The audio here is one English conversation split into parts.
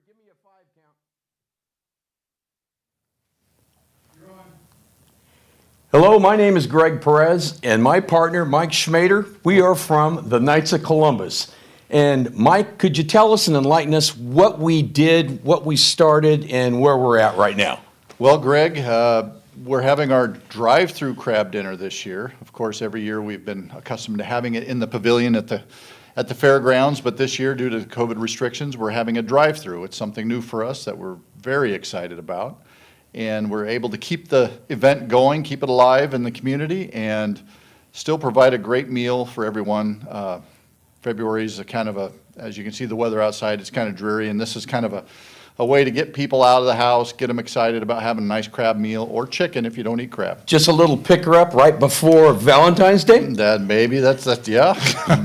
Give me a 5 count. Hello, my name is Greg Perez, and my partner, Mike Schmader. We are from the Knights of Columbus. And Mike, could you tell us and enlighten us what we did, what we started, and where we're at right now? Well, Greg, we're having our drive-through crab dinner this year. Of course, every year we've been accustomed to having it in the pavilion at the fairgrounds, but this year, due to COVID restrictions, we're having a drive-through. It's something new for us that we're very excited about. And we're able to keep the event going, keep it alive in the community, and still provide a great meal for everyone. February is as you can see the weather outside, it's kind of dreary, and this is kind of a way to get people out of the house, get them excited about having a nice crab meal, or chicken if you don't eat crab. Just a little picker-up right before Valentine's Day? That's yeah.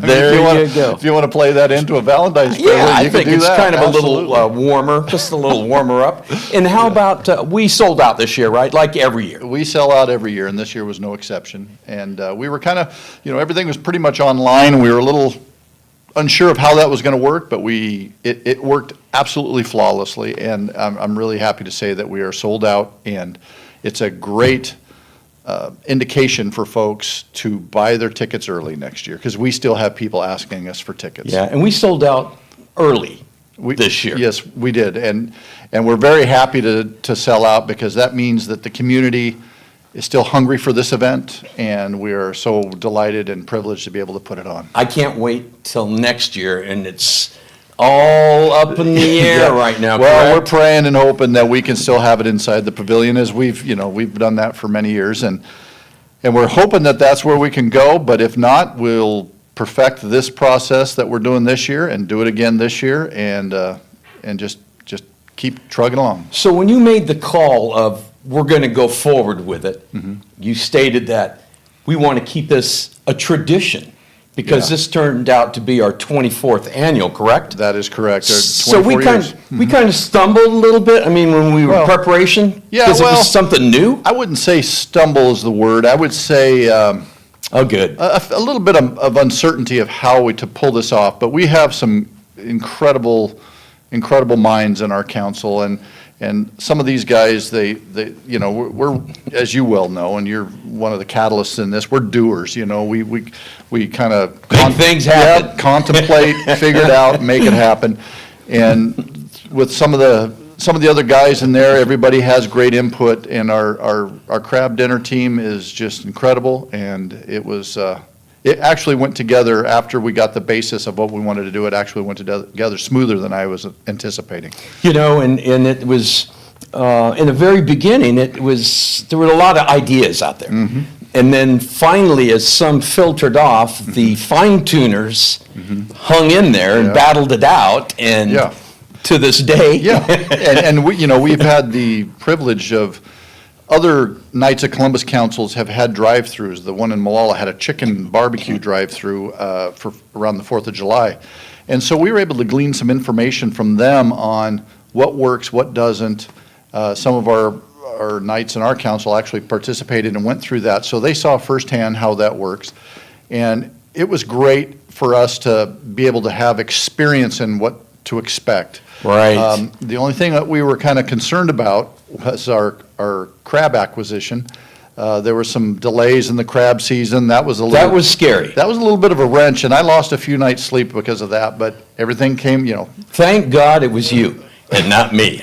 There you go. If you want to play that into a Valentine's present, Yeah, I you think can do it's that. kind of Absolutely. a little warmer, just a little warmer up. And how about, we sold out this year, right? Like every year. We sell out every year, and this year was no exception. And we were kind of, everything was pretty much online. We were a little unsure of how that was going to work, but it worked absolutely flawlessly. And I'm really happy to say that we are sold out, and it's a great indication for folks to buy their tickets early next year, because we still have people asking us for tickets. Yeah, and we sold out early this year. Yes, we did. And we're very happy to sell out, because that means that the community is still hungry for this event, and we are so delighted and privileged to be able to put it on. I can't wait till next year, and it's all up in the air Yeah. right now, Well, we're correct? praying and hoping that we can still have it inside the pavilion, as we've done that for many years, and we're hoping that that's where we can go, but if not, we'll perfect this process that we're doing this year and do it again this year, and just keep trugging along. So when you made the call of, we're going to go forward with it, Mm-hmm. you stated that we want to keep this a tradition, because Yeah. this turned out to be our 24th annual, correct? That is correct. So we 24 years. we kind of stumbled a little bit. I mean, when we were in Well, preparation, yeah, because it well- was something new. I wouldn't say stumble is the word. I would say Oh, good. a little bit of uncertainty of how to pull this off, but we have some incredible minds in our council, and some of these guys, we're, as you well know, and you're one of the catalysts in this, we're doers, we kind of. Big things happen. Contemplate, figure it out, make it happen. And with some of the other guys in there, everybody has great input, and our crab dinner team is just incredible, and it actually went together after we got the basis of what we wanted to do. It actually went together smoother than I was anticipating. And it was, in the very beginning, there were a lot of ideas out there. Mm-hmm. And then finally, as some filtered off, the fine tuners hung in there and Yeah. battled it out, and Yeah. to this day. Yeah, and we've had the privilege of, other Knights of Columbus councils have had drive-throughs. The one in Molalla had a chicken barbecue drive-through for around the 4th of July. And so we were able to glean some information from them on what works, what doesn't. Some of our knights in our council actually participated and went through that, so they saw firsthand how that works. And it was great for us to be able to have experience in what to expect. Right. The only thing that we were kind of concerned about was our crab acquisition. There were some delays in the crab season. That was Scary. That was a little bit of a wrench, and I lost a few nights' sleep because of that, but everything came, Thank God it was you and not me,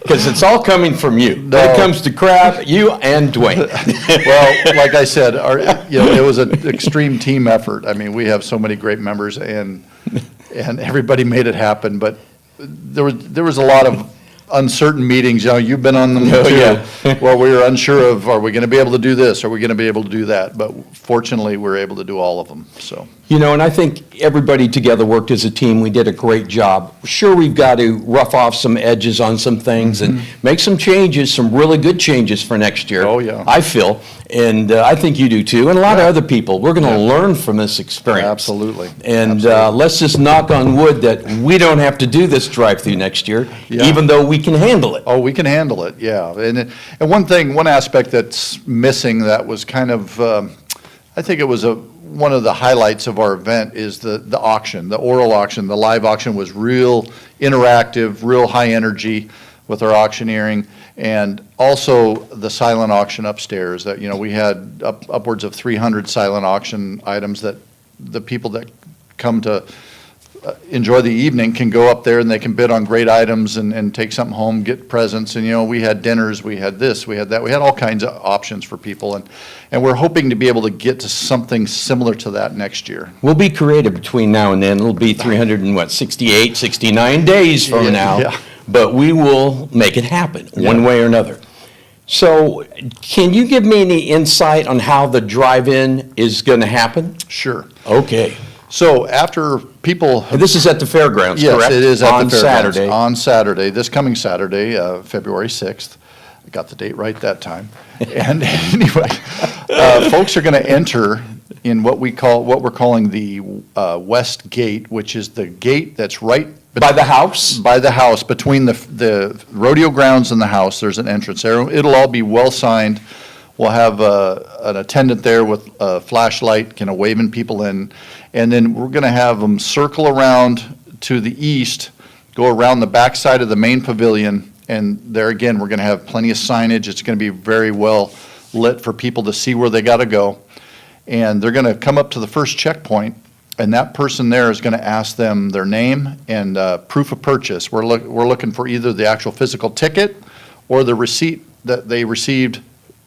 because it's all coming from you. When it No. comes to crab, you and Dwayne. Well, like I said, it was an extreme team effort. I mean, we have so many great members, and everybody made it happen, but there was a lot of uncertain meetings. You've been on them too. Oh, yeah. Well, we were unsure of, are we going to be able to do this? Are we going to be able to do that? But fortunately, we're able to do all of them, so. And I think everybody together worked as a team. We did a great job. Sure, we've got to rough off some edges on some things and make some changes, some really good changes for next year. Oh, yeah. I feel, and I think you do too, and a lot of other people. We're going to learn from this experience. Absolutely. And Absolutely. let's just knock on wood that we don't have to do this drive-through next year, Yeah. even though we can handle it. Oh, we can handle it, yeah. And one aspect that's missing that was kind of, I think it was one of the highlights of our event is the auction, the oral auction. The live auction was real interactive, real high energy with our auctioneering. And also the silent auction upstairs that, we had upwards of 300 silent auction items that the people that come to enjoy the evening can go up there and they can bid on great items and take something home, get presents. And, we had dinners, we had this, we had that. We had all kinds of options for people. And we're hoping to be able to get to something similar to that next year. We'll be creative between now and then. It'll be 368, 69 days from Yeah, now. yeah. But we will make it happen, one way or another. So can you give me any insight on how the drive-in is going to happen? Sure. Okay. So after people. And this is at the fairgrounds, correct? Yes, it is at the fairgrounds. On Saturday. On Saturday, this coming Saturday, February 6th. I got the date right that time. And anyway, folks are going to enter in what we're calling the West Gate, which is the gate that's right By the house? by the house, between the rodeo grounds and the house. There's an entrance there. It'll all be well signed. We'll have an attendant there with a flashlight, kind of waving people in. And then we're going to have them circle around to the east, go around the backside of the main pavilion. And there again, we're going to have plenty of signage. It's going to be very well lit for people to see where they got to go. And they're going to come up to the first checkpoint, and that person there is going to ask them their name and proof of purchase. We're looking for either the actual physical ticket or the receipt that they received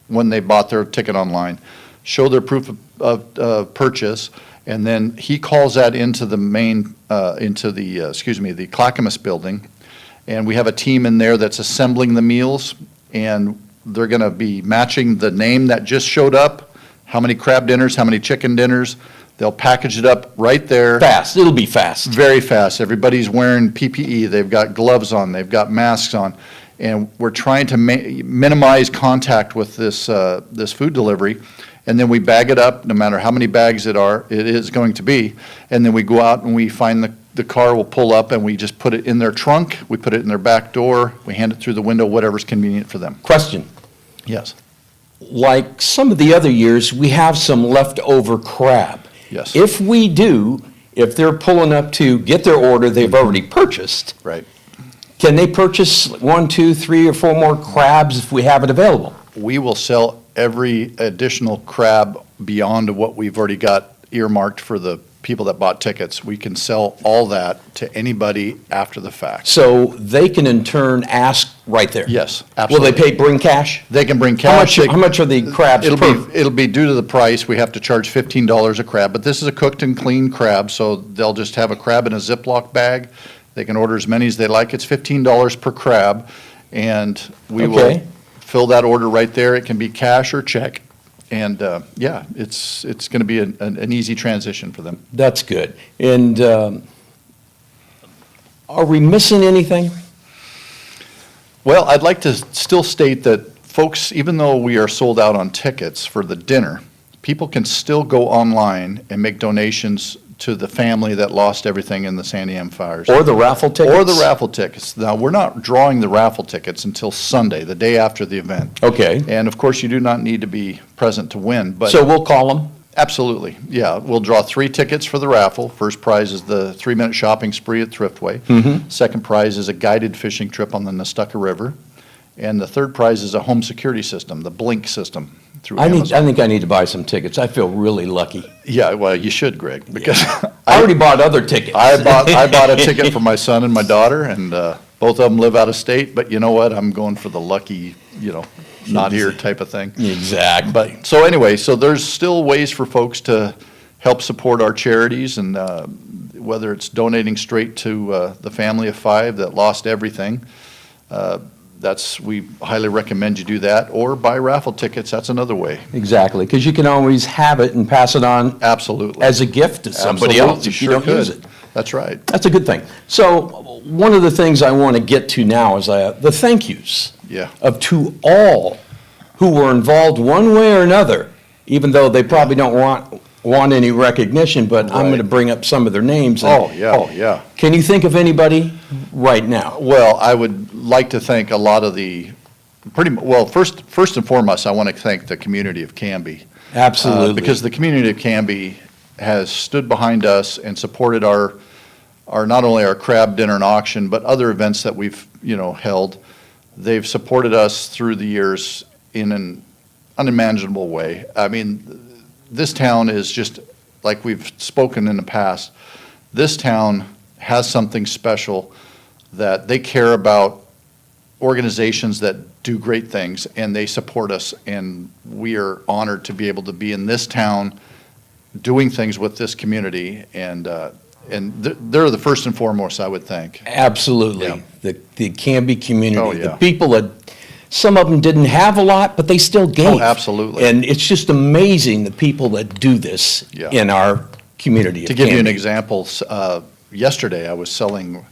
when they bought their ticket online. Show their proof of purchase, and then he calls that into the main, the Clackamas building. And we have a team in there that's assembling the meals, and they're going to be matching the name that just showed up, how many crab dinners, how many chicken dinners. They'll package it up right there. Fast. It'll be fast. Very fast. Everybody's wearing PPE. They've got gloves on. They've got masks on. And we're trying to minimize contact with this food delivery. And then we bag it up, no matter how many bags it is going to be. And then we go out and we find the car will pull up, and we just put it in their trunk. We put it in their back door. We hand it through the window, whatever's convenient for them. Question. Yes. Like some of the other years, we have some leftover crab. Yes. If they're pulling up to get their order they've already purchased, Right. can they purchase 1, 2, 3, or 4 more crabs if we have it available? We will sell every additional crab beyond what we've already got earmarked for the people that bought tickets. We can sell all that to anybody after the fact. So they can in turn ask right there? Yes, Will absolutely. they bring cash? They can bring How much, cash. how much are the crabs per? It'll be due to the price. We have to charge $15 a crab, but this is a cooked and clean crab, so they'll just have a crab in a Ziploc bag. They can order as many as they like. It's $15 per crab, and we will Okay. fill that order right there. It can be cash or check. And, it's going to be an easy transition for them. That's good. And are we missing anything? Well, I'd like to still state that folks, even though we are sold out on tickets for the dinner, people can still go online and make donations to the family that lost everything in the Sandy M fires. Or the raffle tickets? Or the raffle tickets. Now, we're not drawing the raffle tickets until Sunday, the day after the event. Okay. And of course, you do not need to be present to win, but. So we'll call them? Absolutely, yeah. We'll draw 3 tickets for the raffle. First prize is the 3-minute shopping spree at Thriftway. Second prize is a guided fishing trip on the Nestucca River. And the third prize is a home security system, the Blink system through I Amazon. think I need to buy some tickets. I feel really lucky. Yeah, well, you should, Greg, because I already bought other tickets. I bought a ticket for my son and my daughter, and both of them live out of state, but you know what? I'm going for the lucky, not here type of thing. Exactly. But, so anyway, so there's still ways for folks to help support our charities, and whether it's donating straight to the family of 5 that lost everything, we highly recommend you do that, or buy raffle tickets, that's another way. Exactly, because you can always have it and pass it on Absolutely. as a gift to somebody else if you Sure don't use could. it. That's right. That's a good thing. So one of the things I want to get to now is the thank yous Yeah. to all who were involved one way or another, even though they probably don't want any recognition, but I'm going to Right. bring up some of their names. and- Oh, yeah. Can you think of anybody right now? Well, I would like to thank a lot of first and foremost, I want to thank the community of Canby. Absolutely. Because the community of Canby has stood behind us and supported not only our crab dinner and auction, but other events that we've, held. They've supported us through the years in an unimaginable way. I mean, this town is just, like we've spoken in the past, this town has something special that they care about organizations that do great things, and they support us, and we are honored to be able to be in this town doing things with this community, and they're the first and foremost, I would think. Absolutely. Yeah. The Canby community. Oh, yeah. The people that, some of them didn't have a lot, but they still gave. Oh, absolutely. And it's just amazing, the people that do this Yeah. in our community To of give you an Canby. example, yesterday I was selling,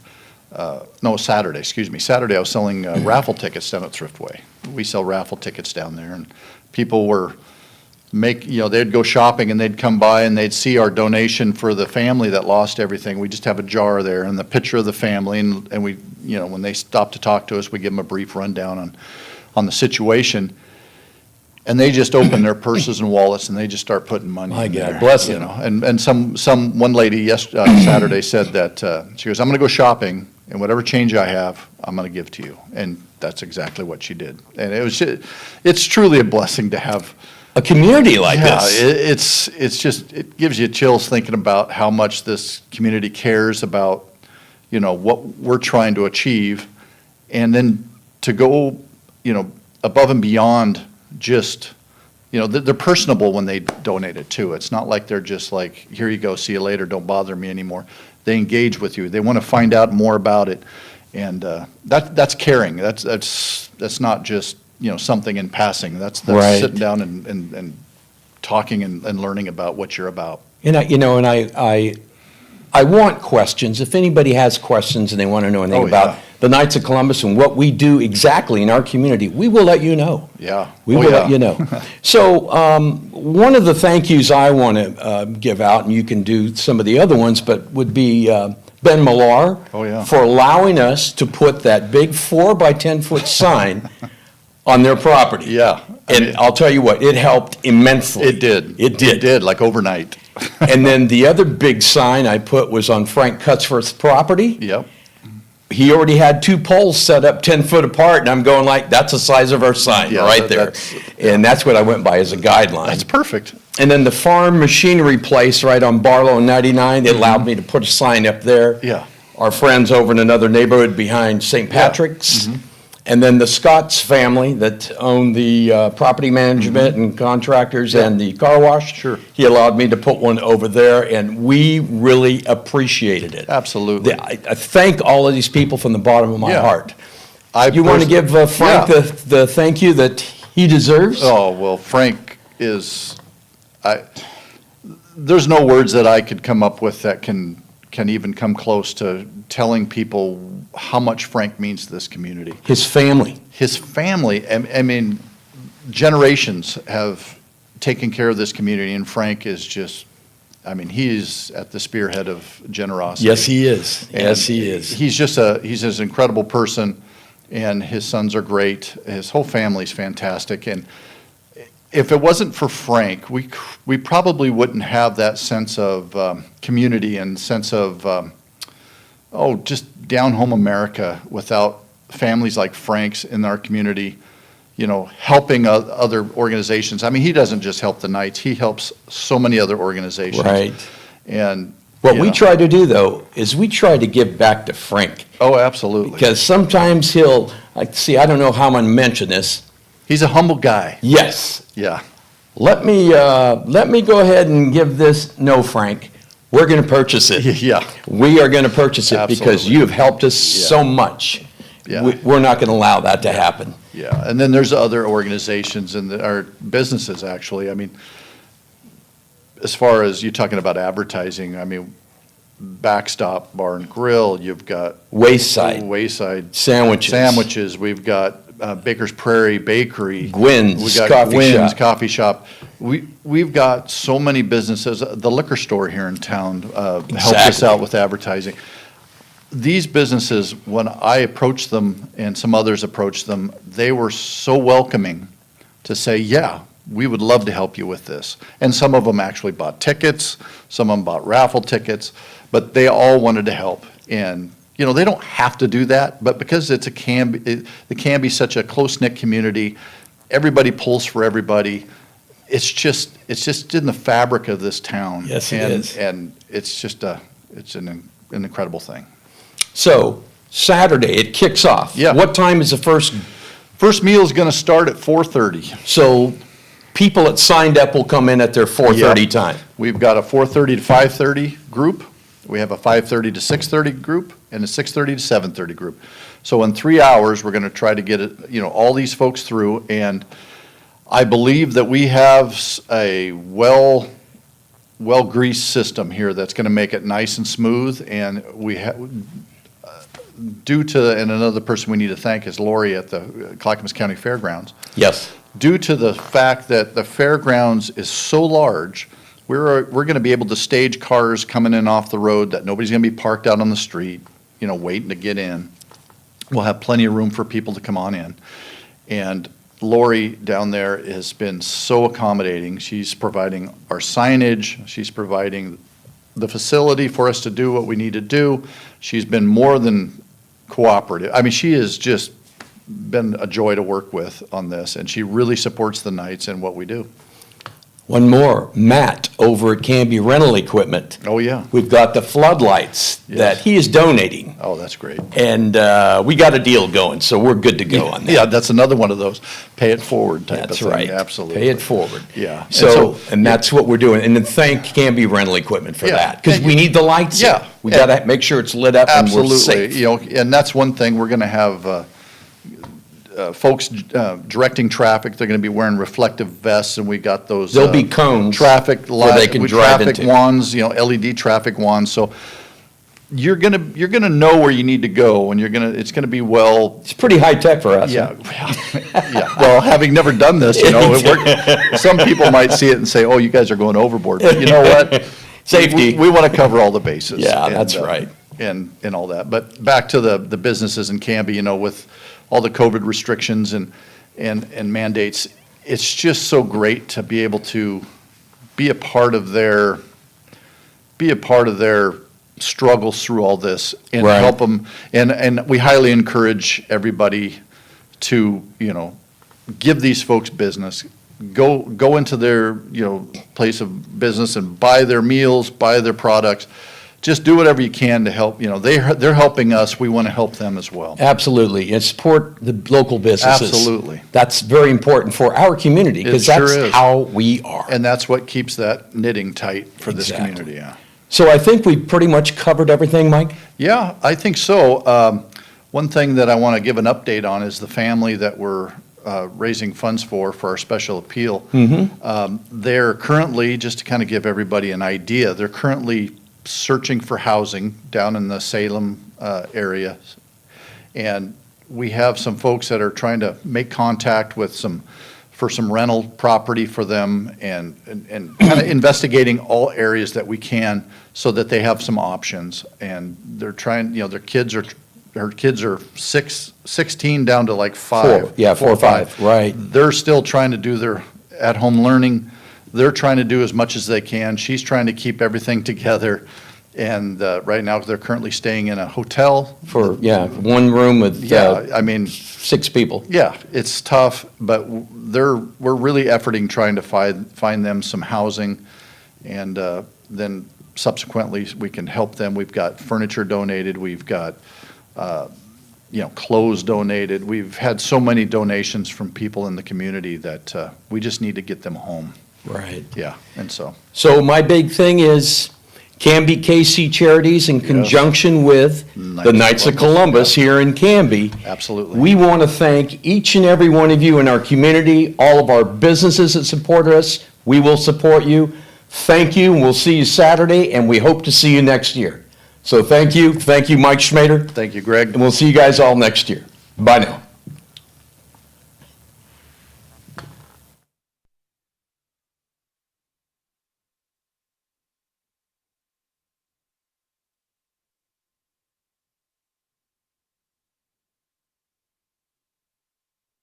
Saturday, excuse me, Saturday I was selling raffle tickets down at Thriftway. We sell raffle tickets down there, and people were they'd go shopping and they'd come by and they'd see our donation for the family that lost everything. We just have a jar there and the picture of the family, and we, when they stop to talk to us, we give them a brief rundown on the situation. And they just open their purses and wallets and they just start putting money My in God, there. bless them. And one lady Saturday said that, she goes, "I'm gonna go shopping, and whatever change I have, I'm gonna give to you." And that's exactly what she did. And it's truly a blessing to have. A community like Yeah, this. it gives you chills thinking about how much this community cares about, what we're trying to achieve. And then to go, above and beyond just, they're personable when they donate it too. It's not like they're just like, "Here you go, see you later, don't bother me anymore." They engage with you. They want to find out more about it. And that's caring. That's not just, something in passing. That's Right. sitting down and talking and learning about what you're about. And I want questions. If anybody has questions and they want to know anything Oh, about yeah. the Knights of Columbus and what we do exactly in our community, we will let you know. Yeah. We Oh, will let yeah. you know. So one of the thank yous I want to give out, and you can do some of the other ones, but would be Ben Millar Oh, yeah. for allowing us to put that big 4 by 10-foot sign on their property. Yeah. And I'll tell you what, it helped immensely. It did. It did. It did, like overnight. And then the other big sign I put was on Frank Cutsworth's property. Yep. He already had 2 poles set up 10 foot apart, and I'm going like, that's the size of our sign Yeah, right there. And that's what I went by as a guideline. That's perfect. And then the farm machinery place right on Barlow and 99, they allowed me to put a sign up there. Yeah. Our friends over in another neighborhood behind St. Patrick's. And then the Scott's family that own the property management and contractors and the car wash. Sure. He allowed me to put one over there, and we really appreciated it. Absolutely. I thank all of these people from the bottom of my Yeah. heart. I You want to give Frank Yeah. the thank you that he deserves? Oh, well, Frank there's no words that I could come up with that can even come close to telling people how much Frank means to this community. His family. His family, I mean, generations have taken care of this community, and Frank is just, he is at the spearhead of generosity. Yes, he is. Yes, And he is. he's an incredible person, and his sons are great. His whole family's fantastic. And if it wasn't for Frank, we probably wouldn't have that sense of community and sense of, just down home America without families like Frank's in our community, helping other organizations. He doesn't just help the Knights, he helps so many other organizations. Right. And What we try to do, though, is we try to give back to Frank. Oh, absolutely. Because sometimes I don't know how I'm going to mention this. He's a humble guy. Yes. Yeah. Let me go ahead and give this, no, Frank, we're going to purchase it. Yeah. We are going to purchase it because Absolutely. you have helped us so much. Yeah. We're not going to allow that to happen. Yeah, and then there's other organizations or businesses, actually. As far as you talking about advertising, Backstop Bar and Grill, you've got Wayside Sandwiches, we've got Baker's Prairie Bakery. Gwynn's We got Coffee Gwynn's Shop. Coffee Shop. We've got so many businesses. The liquor store here in town helps us Exactly. out with advertising. These businesses, when I approached them and some others approached them, they were so welcoming to say, yeah, we would love to help you with this. And some of them actually bought tickets, some of them bought raffle tickets, but they all wanted to help. And, you know, they don't have to do that, but because it can be such a close-knit community, everybody pulls for everybody. It's just in the fabric of this town. Yes, it and, is. And it's just it's an incredible thing. So Saturday, it kicks off. Yeah. What time is the first? First meal is going to start at 4:30. So people that signed up will come in at their 4:30 Yep. time. We've got a 4:30 to 5:30 group. We have a 5:30 to 6:30 group and a 6:30 to 7:30 group. So in 3 hours, we're going to try to get it, you know, all these folks through. And I believe that we have a well-greased system here that's going to make it nice and smooth. And we have, due to, and another person we need to thank is Lori at the Clackamas County Fairgrounds. Yes. Due to the fact that the fairgrounds is so large, we're going to be able to stage cars coming in off the road that nobody's going to be parked out on the street, you know, waiting to get in. We'll have plenty of room for people to come on in. And Lori down there has been so accommodating. She's providing our signage. She's providing the facility for us to do what we need to do. She's been more than cooperative. I mean, she has just been a joy to work with on this, and she really supports the Knights and what we do. One more, Matt over at Canby Rental Equipment. Oh, yeah. We've got the floodlights that Yes. he is donating. Oh, that's great. And we got a deal going, so we're good to go on that. Yeah, that's another one of those pay it forward type of That's thing. right. Absolutely. Pay it forward. Yeah. And that's what we're doing. And then thank Canby Rental Equipment for Yeah. that, because And we need the lights. Yeah. We got to make sure it's lit up and we're Absolutely. safe. You know, and that's one thing, we're going to have folks directing traffic. They're going to be wearing reflective vests, and we got those. There'll be cones Traffic where they light, can with drive traffic into. wands, you know, LED traffic wands. So you're gonna know where you need to go, and it's gonna be well. It's pretty high tech for us. Yeah, yeah. Well, having never done this, you know, it worked. Some people might see it and say, "Oh, you guys are going overboard." But you know what? Safety. We want to cover all the bases. Yeah, and, that's right. And all that. But back to the businesses in Canby, you know, with all the COVID restrictions and mandates, it's just so great to be able to be a part of their struggles through all this and Right. help them. And we highly encourage everybody to, you know, give these folks business. Go into their, you know, place of business and buy their meals, buy their products. Just do whatever you can to help, you know, they're helping us, we want to help them as well. Absolutely, and support the local businesses. Absolutely. That's very important for our community, because It sure that's is. how we are. And that's what keeps that knitting tight for this Exactly. community, yeah. So I think we've pretty much covered everything, Mike? Yeah, I think so. One thing that I want to give an update on is the family that we're raising funds for our special appeal. They're currently, just to kind of give everybody an idea, they're currently searching for housing down in the Salem area. And we have some folks that are trying to make contact with some rental property for them and kind of investigating all areas that we can so that they have some options. And they're trying, you know, her kids are 16 down to like 5. 4 or 5, right. They're still trying to do their at-home learning. They're trying to do as much as they can. She's trying to keep everything together. And right now, they're currently staying in a hotel. For, one room with Yeah, I mean, 6 people. yeah, it's tough, but we're really efforting trying to find them some housing. And then subsequently, we can help them. We've got furniture donated. We've got, you know, clothes donated. We've had so many donations from people in the community that we just need to get them home. Right. Yeah, and so. So my big thing is Canby KC Charities in conjunction with the Knights of Columbus here in Canby. Absolutely. We want to thank each and every one of you in our community, all of our businesses that support us. We will support you. Thank you, and we'll see you Saturday, and we hope to see you next year. So thank you, Mike Schmader, Thank you, Greg. and we'll see you guys all next year. Bye now.